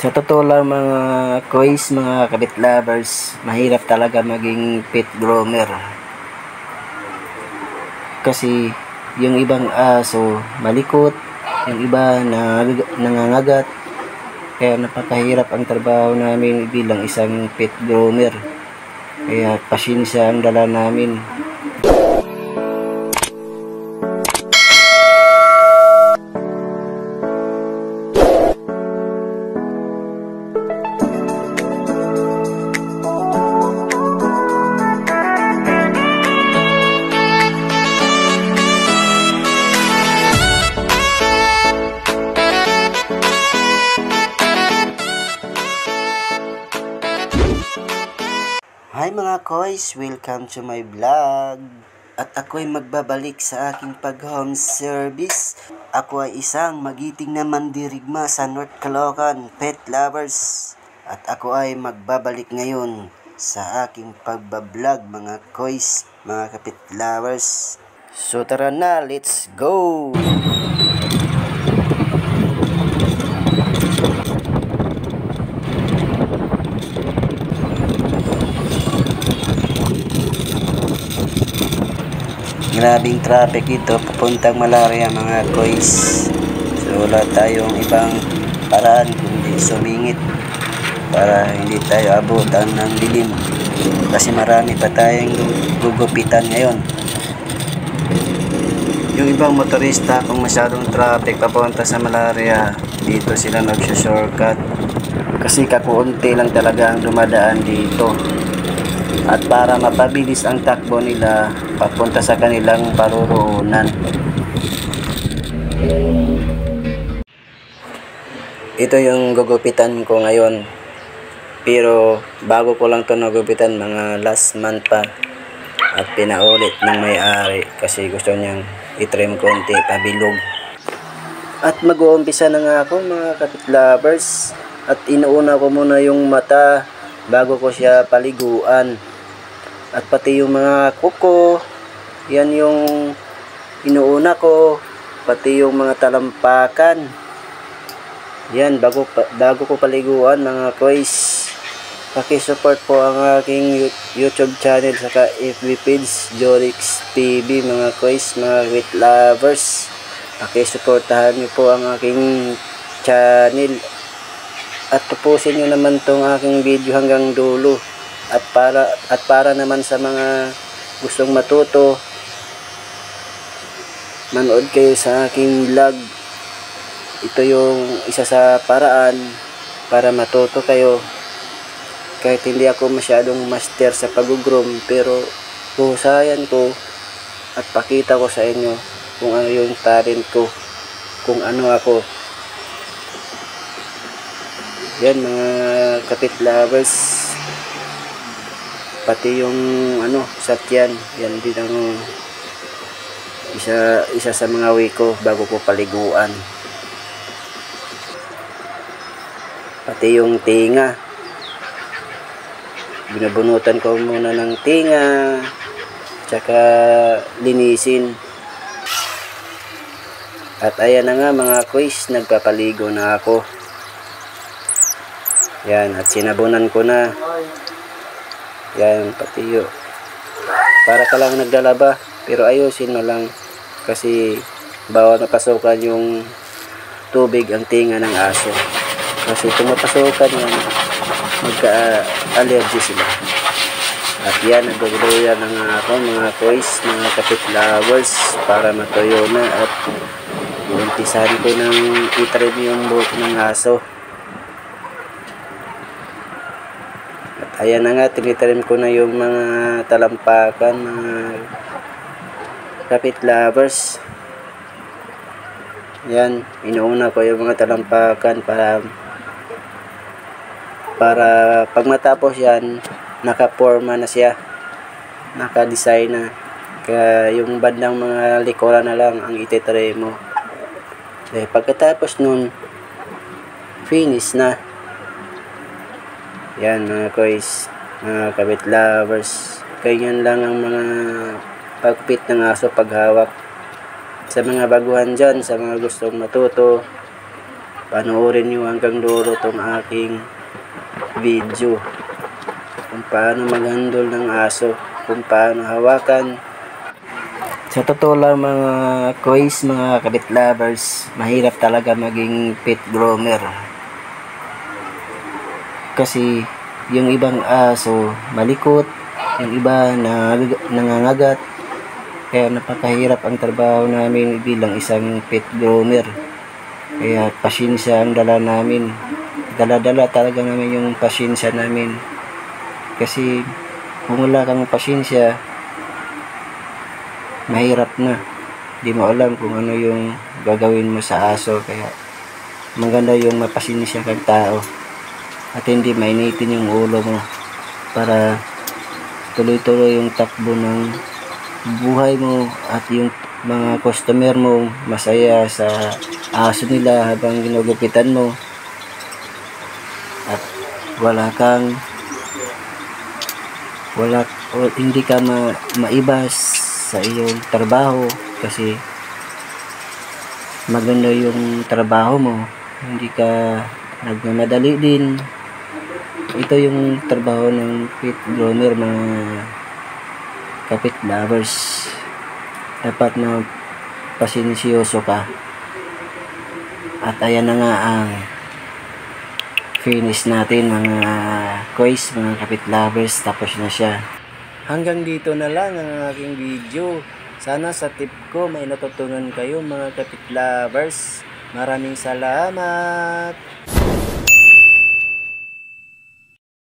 Sa totoo lang mga kois, mga kabit lovers, mahirap talaga maging pet groomer. Kasi yung ibang aso malikot, yung iba nangangagat. Kaya napakahirap ang trabaho namin bilang isang pet groomer. Kaya pasensya ang dala namin. Hi mga kois, welcome to my vlog. At ako'y magbabalik sa aking pag-home service. Ako ay isang magiting na mandirigma sa North Caloocan, pet lovers. At ako ay magbabalik ngayon sa aking pagbablog mga kois, mga kapit lovers. So tara na, let's go! Grabing traffic dito papuntang Malaria mga kois. So wala tayong ibang paraan kundi sumingit para hindi tayo abutan ng dilim. Kasi marami pa tayong gugupitan ngayon. Yung ibang motorista kung masyadong traffic papunta sa Malaria, dito sila nag-shortcut. Kasi kakunti lang talaga ang dumadaan dito. At para mapabilis ang takbo nila papunta sa kanilang paruroonan. Ito yung gugupitan ko ngayon. Pero bago ko lang ito nagupitan, mga last month pa. At pinaulit ng may-ari kasi gusto niyang itrim konti pabilog. At mag-uumpisa na nga ako mga kapit lovers. At inuuna ko muna yung mata bago ko siya paliguan. At pati yung mga kuko, yan yung inuuna ko, pati yung mga talampakan. Yan, bago ko paliguan mga kois. Paki-support po ang aking YouTube channel saka FB page, Jorix TV mga kois, mga pet lovers. Paki-supportahan niyo po ang aking channel. At tapusin niyo naman tong aking video hanggang dulo. At para naman sa mga gustong matuto, manood kayo sa aking vlog. Ito yung isa sa paraan para matuto kayo. Kahit hindi ako masyadong master sa pag-groom, pero huhusayan ko at pakita ko sa inyo kung ano yung talent ko, kung ano ako. Yan mga kapit lovers. Pati yung sakyan, yan din ang isa sa mga way ko bago ko paliguan. Pati yung tinga, binubunutan ko muna ng tinga, tsaka linisin. At ayan na nga mga kois, nagpapaligo na ako. Yan, at sinabunan ko na. Yan, pati yun. Para ka lang naglalaba, pero ayusin mo lang kasi bawal mapasukan yung tubig ang tinga ng aso. Kasi kung mapasukan yan, magka-allergy sila. At yan, naguguluyan ng ako mga kois, mga kapit lovers para matuyo na at umpisahan ko ng itrim yung buhok ng aso. Ayan na nga, tinitrim ko na yung mga talampakan, mga kapit lovers. Yan, inuuna ko yung mga talampakan para pag matapos yan, nakaporma na siya, nakadesign na. Kaya yung bandang mga likuran na lang ang ititrim mo. Pagkatapos nun, finish na. Yan mga kois, mga kabit lovers. Ganyan lang ang mga pagpit ng aso paghawak. Sa mga baguhan dyan, sa mga gustong matuto, panoorin nyo hanggang dulo tong aking video kung paano mag-handle ng aso, kung paano hawakan. Sa totoo lang mga kois, mga kabit lovers, mahirap talaga maging pet groomer. Kasi yung ibang aso malikot, yung iba nangangagat. Kaya napakahirap ang trabaho namin bilang isang pet groomer. Kaya pasensya ang dala namin. Dala-dala talaga namin yung pasensya namin. Kasi kung wala kang pasensya, mahirap na. Di mo alam kung ano yung gagawin mo sa aso. Kaya maganda yung mapasensya kang tao at hindi mainitin yung ulo mo para tuloy-tuloy yung takbo ng buhay mo at yung mga customer mo masaya sa aso nila habang ginugupitan mo at hindi ka maibas sa iyong trabaho kasi maganda yung trabaho mo, hindi ka nagmamadali din. Ito yung trabaho ng pet groomer, mga kapit lovers. Dapat na pasensyoso ka. At ayan na nga ang finish natin mga kois, mga kapit lovers. Tapos na siya. Hanggang dito na lang ang aking video. Sana sa tip ko may natutunan kayo mga kapit lovers. Maraming salamat.